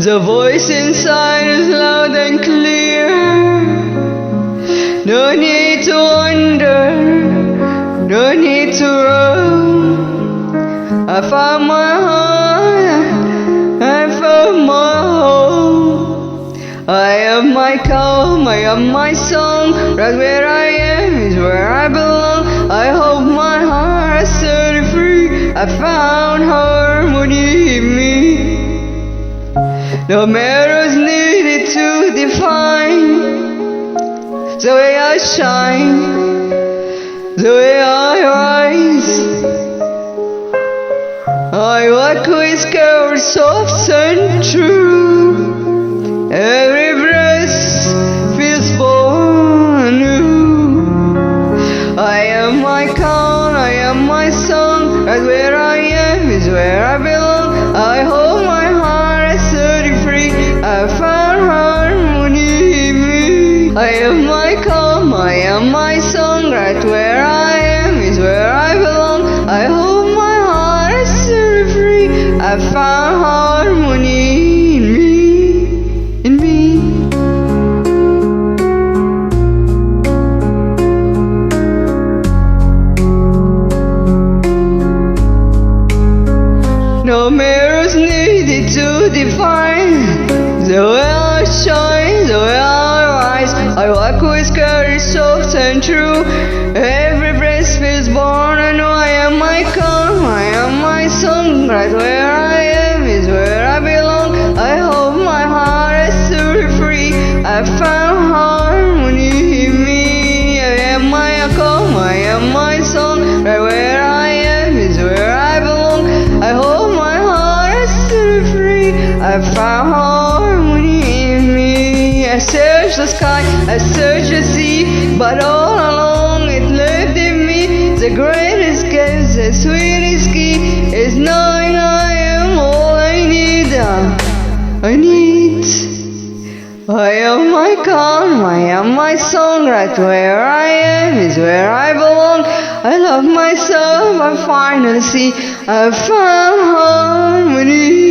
The voice inside is loud and clear. No need to wonder, no need to run. I found my heart, I found my home. I am my calm, I am my song. Right where I am is where I belong. I hope my heart is set free. I found harmony in me. No mirrors needed to define the way I shine, the way I rise. I walk with courage soft and true. Every breath feels born anew. I am my calm, I am my song. Right where I am is where I belong. I hold my heart is set free. I found harmony in me. I am my calm, I am my song. Right where I am is where I belong. I hold my heart is set free. I found harmony in me, in me. No mirrors needed to define the way I shine, the way I rise. I walk with courage soft and true. Every breath feels born anew. I am my calm, I am my song. Right where I am is where I belong. I hope my heart is set free. I found harmony in me. I am my calm, I am my song. Right where I am is where I belong. I hope my heart is set free. I found harmony in me. I searched the sky, I searched the sea, but all along it lived in me. The greatest gift, the sweetest key, is knowing I am all I need. I need. I am my calm, I am my song. Right where I am is where I belong. I love myself, I finally see I found harmony.